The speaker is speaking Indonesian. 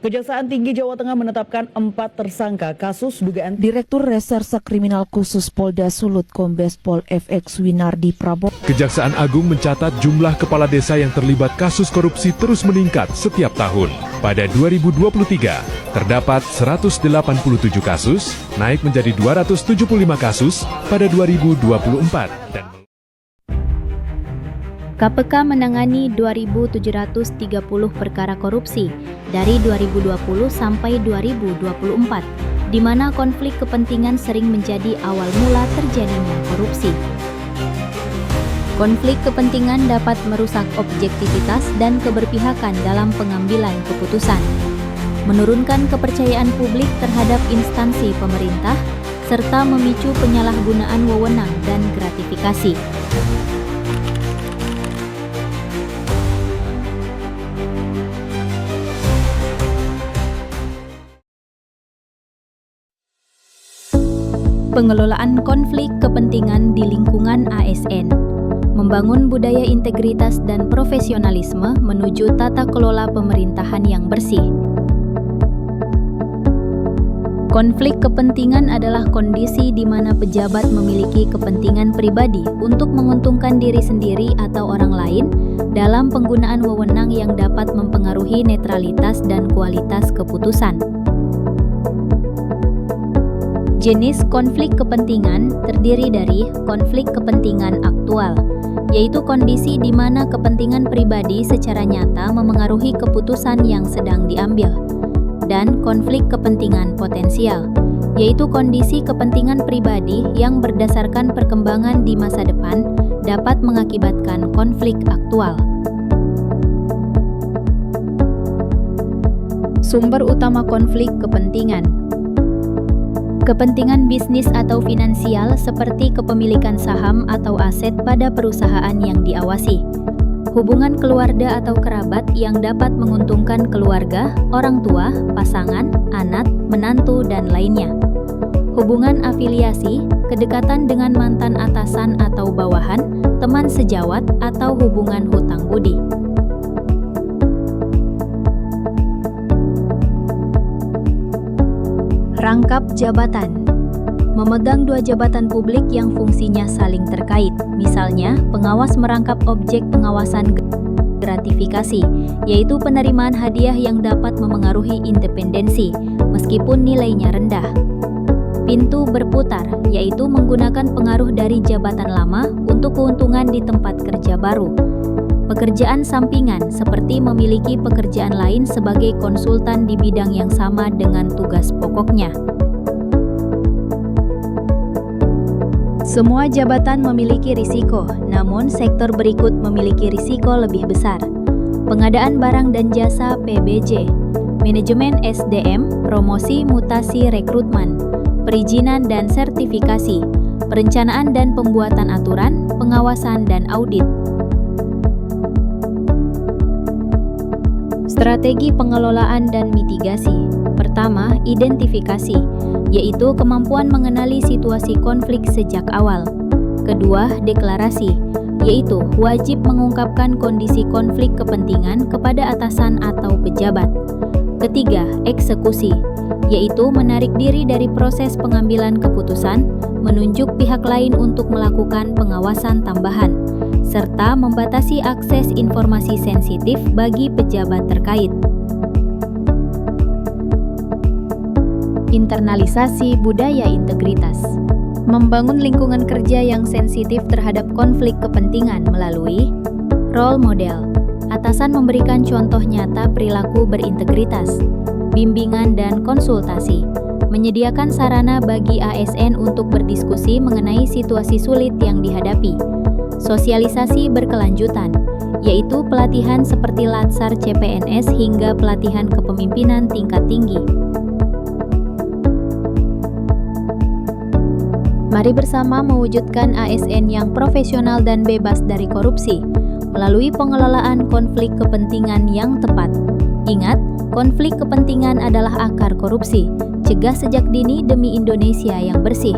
Kejaksaan Tinggi Jawa Tengah menetapkan 4 tersangka kasus dugaan Direktur Reserse Kriminal Khusus Polda Sulut Kombes Pol FX Winardi Prabowo. Kejaksaan Agung mencatat jumlah kepala desa yang terlibat kasus korupsi terus meningkat setiap tahun. Pada 2023, terdapat 187 kasus, naik menjadi 275 kasus pada 2024. KPK menangani 2.730 perkara korupsi dari 2020 sampai 2024, di mana konflik kepentingan sering menjadi awal mula terjadinya korupsi. Konflik kepentingan dapat merusak objektivitas dan keberpihakan dalam pengambilan keputusan, menurunkan kepercayaan publik terhadap instansi pemerintah, serta memicu penyalahgunaan wewenang dan gratifikasi. Pengelolaan konflik kepentingan di lingkungan ASN, membangun budaya integritas dan profesionalisme menuju tata kelola pemerintahan yang bersih. Konflik kepentingan adalah kondisi di mana pejabat memiliki kepentingan pribadi untuk menguntungkan diri sendiri atau orang lain dalam penggunaan wewenang yang dapat mempengaruhi netralitas dan kualitas keputusan. Jenis konflik kepentingan terdiri dari konflik kepentingan aktual, yaitu kondisi di mana kepentingan pribadi secara nyata memengaruhi keputusan yang sedang diambil, dan konflik kepentingan potensial, yaitu kondisi kepentingan pribadi yang berdasarkan perkembangan di masa depan dapat mengakibatkan konflik aktual. Sumber utama konflik kepentingan: kepentingan bisnis atau finansial seperti kepemilikan saham atau aset pada perusahaan yang diawasi, hubungan keluarga atau kerabat yang dapat menguntungkan keluarga, orang tua, pasangan, anak, menantu, dan lainnya, hubungan afiliasi, kedekatan dengan mantan atasan atau bawahan, teman sejawat, atau hubungan hutang budi. Rangkap jabatan: memegang 2 jabatan publik yang fungsinya saling terkait, misalnya pengawas merangkap objek pengawasan gratifikasi, yaitu penerimaan hadiah yang dapat memengaruhi independensi, meskipun nilainya rendah. Pintu berputar, yaitu menggunakan pengaruh dari jabatan lama untuk keuntungan di tempat kerja baru. Pekerjaan sampingan seperti memiliki pekerjaan lain sebagai konsultan di bidang yang sama dengan tugas pokoknya. Semua jabatan memiliki risiko, namun sektor berikut memiliki risiko lebih besar. Pengadaan barang dan jasa (PBJ), manajemen SDM, promosi mutasi rekrutmen, perizinan dan sertifikasi, perencanaan dan pembuatan aturan, pengawasan dan audit. Strategi pengelolaan dan mitigasi. Pertama, identifikasi, yaitu kemampuan mengenali situasi konflik sejak awal. Kedua, deklarasi, yaitu wajib mengungkapkan kondisi konflik kepentingan kepada atasan atau pejabat. Ketiga, eksekusi, yaitu menarik diri dari proses pengambilan keputusan, menunjuk pihak lain untuk melakukan pengawasan tambahan, serta membatasi akses informasi sensitif bagi pejabat terkait. Internalisasi budaya integritas. Membangun lingkungan kerja yang sensitif terhadap konflik kepentingan melalui role model. Atasan memberikan contoh nyata perilaku berintegritas, bimbingan dan konsultasi, menyediakan sarana bagi ASN untuk berdiskusi mengenai situasi sulit yang dihadapi. Sosialisasi berkelanjutan, yaitu pelatihan seperti Latsar CPNS hingga pelatihan kepemimpinan tingkat tinggi. Mari bersama mewujudkan ASN yang profesional dan bebas dari korupsi melalui pengelolaan konflik kepentingan yang tepat. Ingat, konflik kepentingan adalah akar korupsi. Cegah sejak dini demi Indonesia yang bersih.